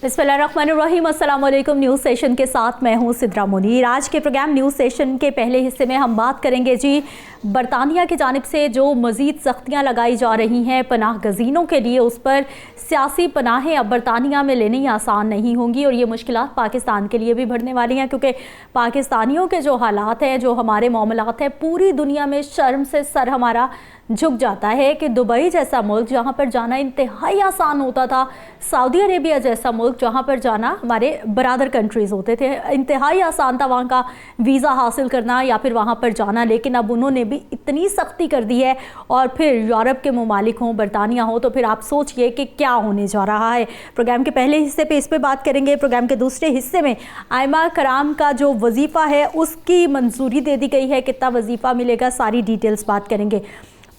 बिस्मिल्लाहिर्रहमानिर्रहीम। अस्सलाम वालेकुम। न्यूज़ सेशन के साथ मैं हूं सिद्रा मुनीर। आज के प्रोग्राम न्यूज़ सेशन के पहले हिस्से में हम बात करेंगे बरतानिया की जानिब से जो मज़ीद सख्तियाँ लगाई जा रही हैं पनाह गज़ीनों के लिए, उस पर सियासी पनाहें अब बरतानिया में लेनी आसान नहीं होंगी और ये मुश्किलात पाकिस्तान के लिए भी बढ़ने वाली हैं, क्योंकि पाकिस्तानियों के जो हालात हैं, जो हमारे मामलात हैं, पूरी दुनिया में शर्म से सर हमारा झुक जाता है कि दुबई जैसा मुल्क जहाँ पर जाना इंतहाई आसान होता था, सऊदी अरेबिया जैसा मुल्क जहाँ पर जाना हमारे बरादर कंट्रीज़ होते थे, इंतहाई आसान था वहाँ का वीज़ा हासिल करना या फिर वहाँ पर जाना। लेकिन अब उन्होंने भी इतनी सख्ती कर दी है, और फिर यूरोप के ममालिक हों, बरतानिया हो, तो फिर आप सोचिए कि क्या होने जा रहा है। प्रोग्राम के पहले हिस्से पे इस पर बात करेंगे। प्रोग्राम के दूसरे हिस्से में आयमा कराम का जो वजीफ़ा है उसकी मंजूरी दे दी गई है, कितना वजीफ़ा मिलेगा, सारी डिटेल्स बात करेंगे।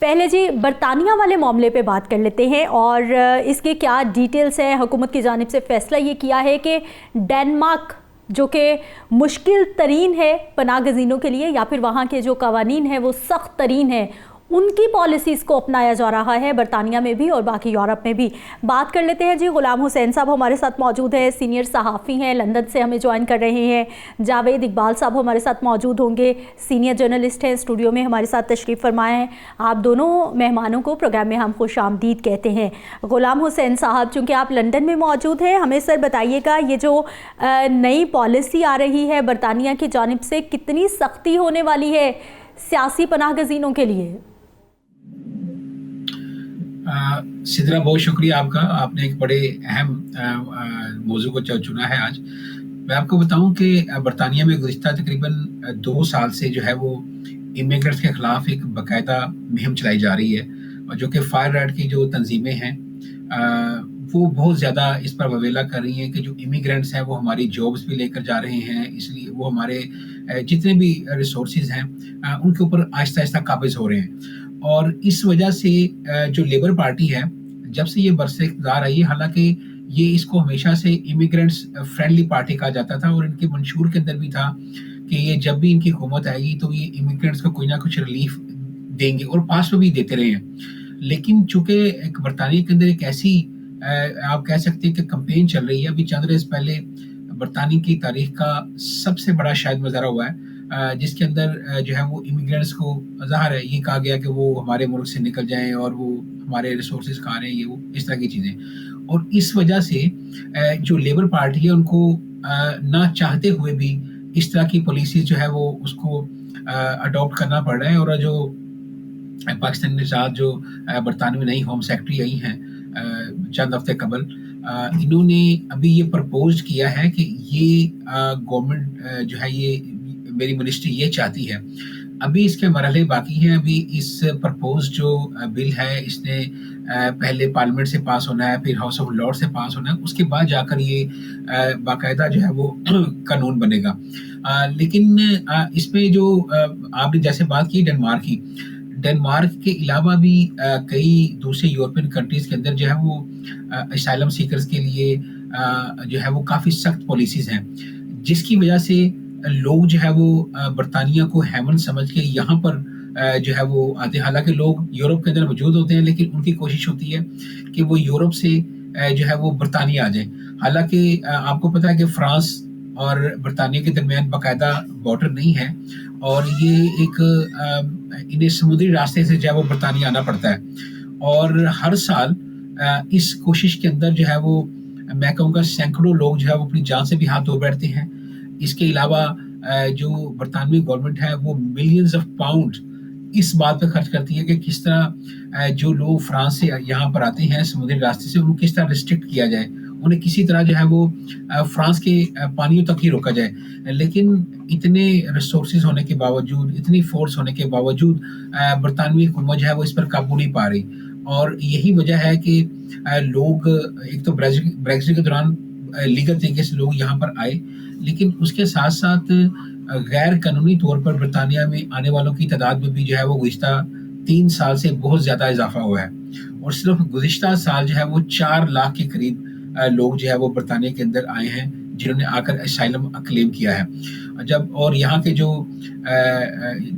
पहले बरतानिया वाले मामले पे बात कर लेते हैं और इसके क्या डिटेल्स हैं। हुकूमत की जानिब से फ़ैसला ये किया है कि डेनमार्क जो कि मुश्किल तरीन है पनाह गज़ीनों के लिए, या फिर वहाँ के जो कवानीन हैं वो सख्त तरीन है, उनकी पॉलिसीज़ को अपनाया जा रहा है बरतानिया में भी और बाकी यूरोप में भी। बात कर लेते हैं गुलाम हुसैन साहब हमारे साथ मौजूद है, सीनियर सहाफ़ी हैं, लंदन से हमें ज्वाइन कर रहे हैं। जावेद इकबाल साहब हमारे साथ मौजूद होंगे, सीनियर जर्नलिस्ट हैं, स्टूडियो में हमारे साथ तशरीफ़ फरमाए हैं। आप दोनों मेहमानों को प्रोग्राम में हम खुश आमदीद कहते हैं। गुलाम हुसैन साहब, चूँकि आप लंदन में मौजूद हैं, हमें सर बताइएगा ये जो नई पॉलिसी आ रही है बरतानिया की जानिब से, कितनी सख्ती होने वाली है सियासी पनाह गज़ीनों के लिए? सिद्रा, बहुत शुक्रिया आपका। आपने एक बड़े अहम मौजू को चुना है आज। मैं आपको बताऊं कि बरतानिया में गुज़िश्ता तकरीबन 2 साल से जो है वो इमिग्रेंट्स के ख़िलाफ़ एक बाकायदा मुहिम चलाई जा रही है, और जो कि फायर राइट की जो तंजीमें हैं वो बहुत ज़्यादा इस पर ववेला कर रही हैं कि जो इमिग्रेंट्स हैं वो हमारी जॉब्स भी लेकर जा रहे हैं, इसलिए वो हमारे जितने भी रिसोर्सेज हैं उनके ऊपर आहिस्ता आहिस्ता काबिज़ हो रहे हैं। और इस वजह से जो लेबर पार्टी है, जब से ये बरसे इक़्तिदार आई है, हालांकि ये इसको हमेशा से इमिग्रेंट्स फ्रेंडली पार्टी कहा जाता था और इनके मंशूर के अंदर भी था कि ये जब भी इनकी हुकूमत आएगी तो ये इमिग्रेंट्स को कोई ना कुछ रिलीफ देंगे, और पास में भी देते रहे हैं। लेकिन चूंकि एक बरतानिया के अंदर एक ऐसी आप कह सकते हैं कि कैंपेन चल रही है, अभी चंद रोज़ पहले बरतानिया की तारीख का सबसे बड़ा शायद मुजाहरा हुआ है, जिसके अंदर जो है वो इमिग्रेंट्स को ज़ाहिर है ये कहा गया कि वो हमारे मुल्क से निकल जाएं और वो हमारे रिसोर्सेज खा रहे हैं, ये वो इस तरह की चीज़ें। और इस वजह से जो लेबर पार्टी है उनको ना चाहते हुए भी इस तरह की पॉलिसीज़ जो है वो उसको अडॉप्ट करना पड़ रहा है। और जो पाकिस्तान के साथ जो बरतानवी नई होम सेक्रेटरी आई हैं चंद हफ्ते कबल, इन्होंने अभी ये प्रपोज किया है कि ये गवर्नमेंट जो है ये मेरी मिनिस्ट्री ये चाहती है। अभी इसके मरहले बाकी हैं। अभी इस प्रपोज जो बिल है इसने पहले पार्लियामेंट से पास होना है, फिर हाउस ऑफ लॉर्ड से पास होना है, उसके बाद जाकर ये बाकायदा जो है वो कानून बनेगा। लेकिन इसमें जो आपने जैसे बात की डेनमार्क के अलावा भी कई दूसरे यूरोपियन कंट्रीज के अंदर जो है वो असाइलम सीकर्स के लिए जो है वो काफ़ी सख्त पॉलिसीज़ हैं, जिसकी वजह से लोग जो है वो बरतानिया को हेवन समझ के यहाँ पर जो है वो आते। हालांकि लोग यूरोप के अंदर मौजूद होते हैं, लेकिन उनकी कोशिश होती है कि वो यूरोप से जो है वो बरतानिया आ जाए। हालांकि आपको पता है कि फ्रांस और बरतानिया के दरमियान बाकायदा बॉर्डर नहीं है, और ये एक इन्हें समुद्री रास्ते से जो है वो बरतानिया आना पड़ता है। और हर साल इस कोशिश के अंदर जो है वो मैं कहूँगा सैकड़ों लोग जो है वो अपनी जान से भी हाथ धो बैठते हैं। इसके अलावा जो बरतानवी गवर्नमेंट है वो मिलियंस ऑफ पाउंड इस बात पर खर्च करती है कि किस तरह जो लोग फ्रांस से यहाँ पर आते हैं समुद्री रास्ते से, उनको किस तरह रिस्ट्रिक्ट किया जाए, उन्हें किसी तरह जो है वो फ्रांस के पानियों तक ही रोका जाए। लेकिन इतने रिसोर्सेज होने के बावजूद, इतनी फोर्स होने के बावजूद बरतानवी हुकूमत जो है वो इस पर काबू नहीं पा रही। और यही वजह है कि लोग एक तो ब्रेक्जिट के दौरान लीगल तरीके से लोग यहाँ पर आए, लेकिन उसके साथ साथ गैर कानूनी तौर पर बरतानिया में आने वालों की तादाद में भी जो है वो गुज़िश्ता 3 साल से बहुत ज़्यादा इजाफा हुआ है। और सिर्फ गुज़िश्ता साल जो है वो 4 लाख के करीब लोग जो है वो बरतानिया के अंदर आए हैं जिन्होंने आकर असाइलम क्लेम किया है। और यहाँ के जो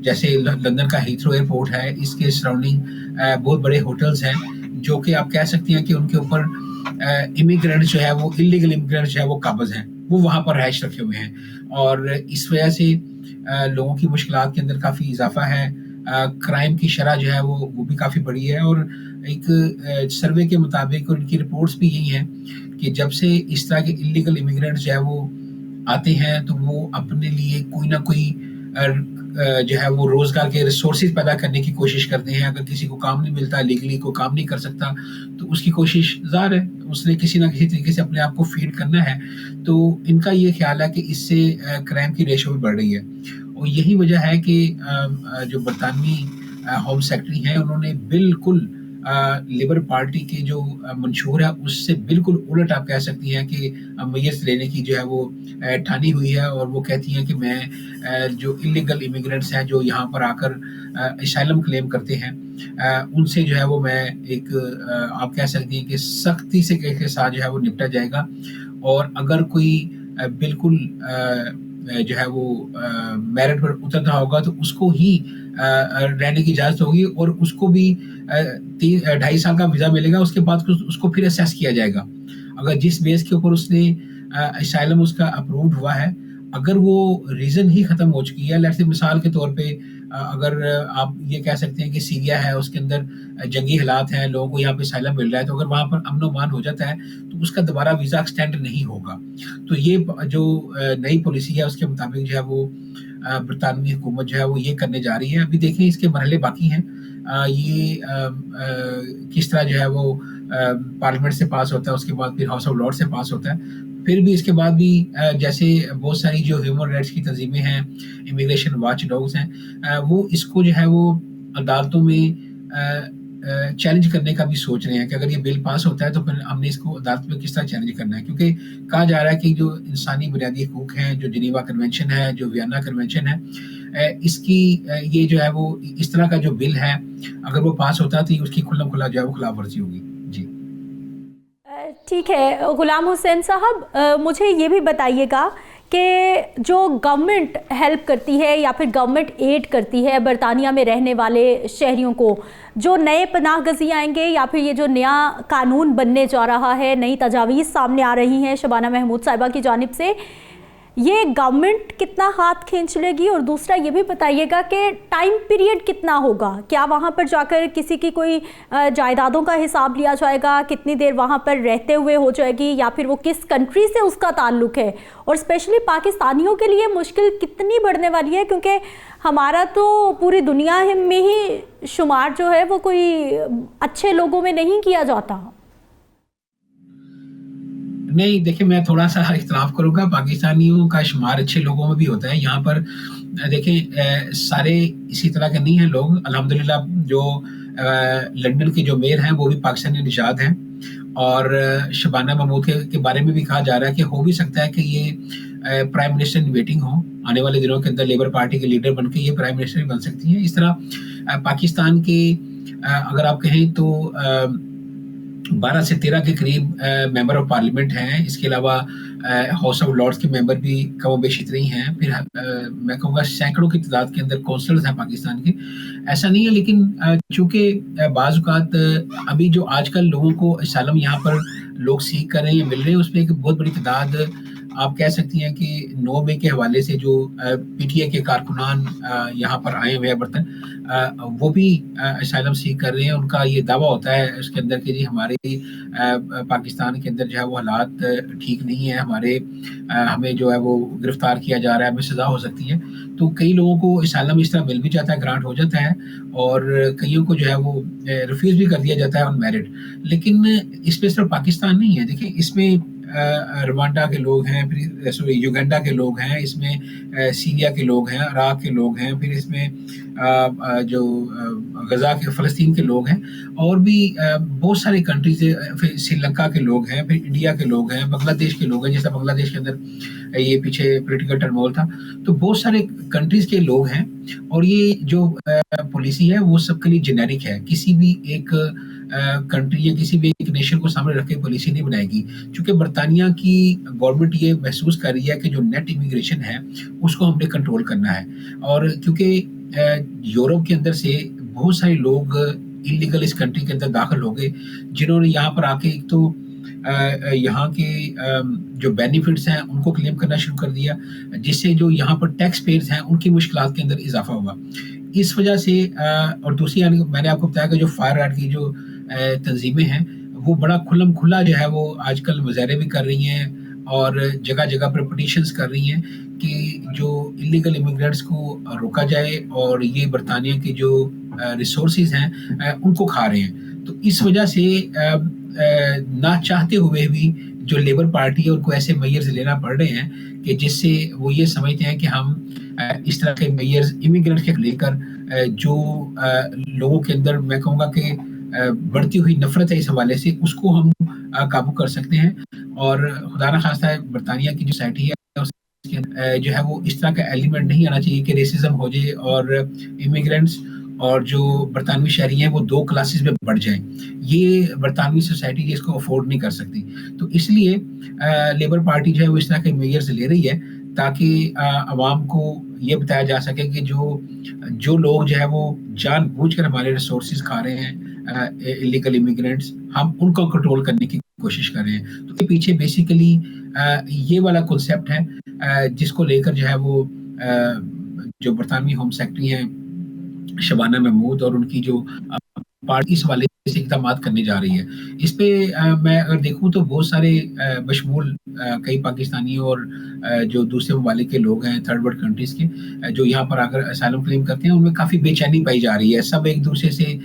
जैसे लंदन का हीथ्रो एयरपोर्ट है, इसके सराउंडिंग बहुत बड़े होटल्स हैं जो कि आप कह सकते हैं कि उनके ऊपर इमिग्रेंट जो है वो इलीगल इमिग्रेंट जो है वो काबिज हैं, वो वहाँ पर रहायश रखे हुए हैं और इस वजह से लोगों की मुश्किलात के अंदर काफ़ी इजाफा है। क्राइम की शरह जो है वो भी काफ़ी बढ़ी है और एक सर्वे के मुताबिक और इनकी रिपोर्ट्स भी यही हैं कि जब से इस तरह के इलीगल इमिग्रेंट्स जो है वो आते हैं तो वो अपने लिए कोई ना कोई जो है वो रोजगार के रिसोर्सेज पैदा करने की कोशिश करते हैं। अगर किसी को काम नहीं मिलता, लीगली को काम नहीं कर सकता, तो उसकी कोशिश ज़ाहिर है उसने किसी ना किसी तरीके से अपने आप को फीड करना है। तो इनका ये ख्याल है कि इससे क्राइम की रेशो भी बढ़ रही है और यही वजह है कि जो बरतानवी होम सेक्रेटरी हैं उन्होंने बिल्कुल लेबर पार्टी के जो मंशूर है उससे बिल्कुल उलट आप कह सकती हैं कि मैयत लेने की जो है वो ठानी हुई है और वो कहती हैं कि मैं जो इलीगल इमिग्रेंट्स हैं जो यहाँ पर आकर असाइलम क्लेम करते हैं उनसे जो है वो मैं एक आप कह सकती हैं कि सख्ती से के साथ जो है वो निपटा जाएगा और अगर कोई बिल्कुल जो है वो मेरिट पर उतरता होगा तो उसको ही रहने की इजाज़त होगी और उसको भी 2.5 साल का वीज़ा मिलेगा। उसके बाद उसको फिर असेस किया जाएगा। अगर जिस बेस के ऊपर उसने असाइलम उसका अप्रूव्ड हुआ है, अगर वो रीज़न ही ख़त्म हो चुकी है, लेट्स से मिसाल के तौर पे अगर आप ये कह सकते हैं कि सीरिया है, उसके अंदर जंगी हालात हैं, लोगों को यहाँ पे असाइलम मिल रहा है, तो अगर वहाँ पर अमन-ओ-मान हो जाता है तो उसका दोबारा वीज़ा एक्सटेंड नहीं होगा। तो ये जो नई पॉलिसी है उसके मुताबिक जो है वो बरतानवी हुकूमत जो है वो ये करने जा रही है। अभी देखें इसके मरहले बाकी हैं। ये किस तरह जो है वो पार्लियामेंट से पास होता है, उसके बाद फिर हाउस ऑफ लॉर्ड्स से पास होता है। फिर भी इसके बाद भी जैसे बहुत सारी जो ह्यूमन राइट्स की तंजीमें हैं, इमिग्रेशन वॉच डॉग्स हैं, वो इसको जो है वो अदालतों में चैलेंज करने का भी सोच रहे हैं कि अगर ये बिल पास होता है तो फिर हमने इसको अदालत में किस तरह चैलेंज करना है, क्योंकि कहा जा रहा है कि जो इंसानी बुनियादी हकूक हैं, जो जिनेवा कन्वेंशन है, जो वियना कन्वेंशन है, इसकी ये जो है वो इस तरह का जो बिल है अगर वो पास होता है तो उसकी खुल्लम खुल्ला जो है वो खिलाफ वर्जी होगी। जी ठीक है गुलाम हुसैन साहब, मुझे ये भी बताइएगा कि जो गवर्नमेंट हेल्प करती है या फिर गवर्नमेंट एड करती है बरतानिया में रहने वाले शहरियों को, जो नए पनाह गज़ी आएंगे या फिर ये जो नया कानून बनने जा रहा है, नई तजावीज़ सामने आ रही हैं शबाना महमूद साहिबा की जानिब से, ये गवर्नमेंट कितना हाथ खींच लेगी? और दूसरा ये भी बताइएगा कि टाइम पीरियड कितना होगा? क्या वहाँ पर जाकर किसी की कोई जायदादों का हिसाब लिया जाएगा? कितनी देर वहाँ पर रहते हुए हो जाएगी? या फिर वो किस कंट्री से उसका ताल्लुक़ है? और स्पेशली पाकिस्तानियों के लिए मुश्किल कितनी बढ़ने वाली है, क्योंकि हमारा तो पूरी दुनिया में ही शुमार जो है वो कोई अच्छे लोगों में नहीं किया जाता। नहीं, देखिए मैं थोड़ा सा इख्तलाफ करूँगा, पाकिस्तानियों का शुमार अच्छे लोगों में भी होता है। यहाँ पर देखिए सारे इसी तरह के नहीं हैं लोग। अल्हम्दुलिल्लाह जो लंदन के जो मेयर हैं वो भी पाकिस्तानी निशाद हैं और शबाना महमूद के बारे में भी कहा जा रहा है कि हो भी सकता है कि ये प्राइम मिनिस्टर इन वेटिंग हो, आने वाले दिनों के अंदर लेबर पार्टी के लीडर बनके ये प्राइम मिनिस्टर भी बन सकती हैं। इस तरह पाकिस्तान के अगर आप कहें तो 12 से 13 के करीब मेंबर ऑफ पार्लियामेंट हैं। इसके अलावा हाउस ऑफ लॉर्ड्स के मेंबर भी कम बेश इतने ही हैं। फिर मैं कहूँगा सैकड़ों की तादाद के अंदर कौंसलर्स हैं पाकिस्तान के। ऐसा नहीं है, लेकिन चूँकि बाज़ औक़ात अभी जो आजकल लोगों को असाइलम यहाँ पर लोग सीख कर रहे हैं, मिल रहे हैं, उसमें एक बहुत बड़ी तादाद आप कह सकती हैं कि 9 मई के हवाले से जो पीटीआई के कारकुनान यहाँ पर आए हुए हैं बर्तन, वो भी असाइलम सीख कर रहे हैं। उनका ये दावा होता है उसके अंदर कि जी हमारे पाकिस्तान के अंदर जो है वो हालात ठीक नहीं है, हमें जो है वो गिरफ्तार किया जा रहा है, हमें सज़ा हो सकती है। तो कई लोगों को असाइलम इस तरह मिल भी जाता है, ग्रांट हो जाता है, और कईयों को जो है वो रिफ्यूज़ भी कर दिया जाता है ऑन मेरिट। लेकिन इसमें सिर्फ पाकिस्तान नहीं है, देखिए इसमें रवांडा के लोग हैं, फिर सॉरी युगांडा के लोग हैं, इसमें सीरिया के लोग हैं, इराक के लोग हैं, फिर इसमें जो गज़ा के फ़लस्तीन के लोग हैं, और भी बहुत सारी कंट्रीज, फिर श्रीलंका के लोग हैं, फिर इंडिया के लोग हैं, बांग्लादेश के लोग हैं, जैसा बांग्लादेश के अंदर ये पीछे पॉलिटिकल टर्मोल था। तो बहुत सारे कंट्रीज़ के लोग हैं, और ये जो पॉलिसी है वो सबके लिए जेनेरिक है। किसी भी एक कंट्री या किसी भी एक नेशन को सामने रख के पॉलिसी नहीं बनाएगी, क्योंकि बरतानिया की गवर्नमेंट ये महसूस कर रही है कि जो नेट इमिग्रेशन है उसको हमने कंट्रोल करना है। और क्योंकि यूरोप के अंदर से बहुत सारे लोग इलीगल इस कंट्री के अंदर दाखिल हो गए, जिन्होंने यहाँ पर आके एक तो यहाँ के जो बेनिफिट्स हैं उनको क्लेम करना शुरू कर दिया, जिससे जो यहाँ पर टैक्स पेयर्स हैं उनकी मुश्किलात के अंदर इजाफा हुआ। इस वजह से और दूसरी मैंने आपको बताया कि जो फायर आर्ट की जो तंजीमें हैं वो बड़ा खुल्लम खुला जो है वो आजकल मुजाहरे भी कर रही हैं और जगह जगह पर पिटीशंस कर रही हैं कि जो इलीगल इमिग्रेंट्स को रोका जाए और ये बरतानिया के जो रिसोर्सेज हैं उनको खा रहे हैं। तो इस वजह से ना चाहते हुए भी जो लेबर पार्टी है उनको ऐसे मेयर्स लेना पड़ रहे हैं कि जिससे वो ये समझते हैं कि हम इस तरह के मेयर्स इमिग्रेंट्स के लेकर जो लोगों के अंदर मैं कहूँगा कि बढ़ती हुई नफरत है इस हवाले से उसको हम काबू कर सकते हैं। और खुदा ना खास्ता है बरतानिया की जो सोसाइटी है उसके जो है वो इस तरह का एलिमेंट नहीं आना चाहिए कि रेसिज्म हो जाए और इमिग्रेंट्स और जो बरतानवी शहरी हैं वो 2 क्लासेस में बढ़ जाएं। ये बरतानवी सोसाइटी इसको अफोर्ड नहीं कर सकती। तो इसलिए लेबर पार्टी जो है वो इस तरह के मेयर्स ले रही है ताकि आवाम को ये बताया जा सके कि जो लोग जो है वो जानबूझकर हमारे रिसोर्सेज खा रहे हैं इलीगल इमिग्रेंट्स, हम उनको कंट्रोल करने की कोशिश कर रहे हैं। तो पीछे बेसिकली ये वाला कॉन्सेप्ट है जिसको लेकर जो है वो जो बरतानवी होम सेक्रेटरी हैं शबाना महमूद और उनकी जो पार्टी इस वाले से इकदाम करने जा रही है। इस पे मैं अगर देखूं तो बहुत सारे बशमूल कई पाकिस्तानी और जो दूसरे ममालिक के लोग हैं थर्ड वर्ल्ड कंट्रीज के जो यहाँ पर आकर असाइलम क्लेम करते हैं उनमें काफ़ी बेचैनी पाई जा रही है। सब एक दूसरे से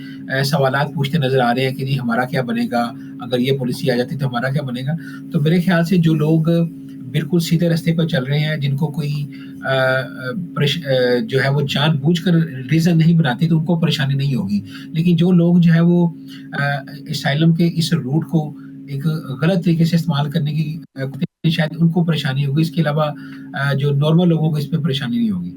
सवालात पूछते नजर आ रहे हैं कि जी हमारा क्या बनेगा, अगर ये पॉलिसी आ जाती तो हमारा क्या बनेगा। तो मेरे ख्याल से जो लोग बिल्कुल सीधे रास्ते पर चल रहे हैं जिनको कोई जो है वो जानबूझकर रीजन नहीं बनाते तो उनको परेशानी नहीं होगी। लेकिन जो लोग जो है वो असाइलम के इस रूट को एक गलत तरीके से इस्तेमाल करने की शायद उनको परेशानी होगी। इसके अलावा जो नॉर्मल लोगों को इस पे परेशानी नहीं होगी।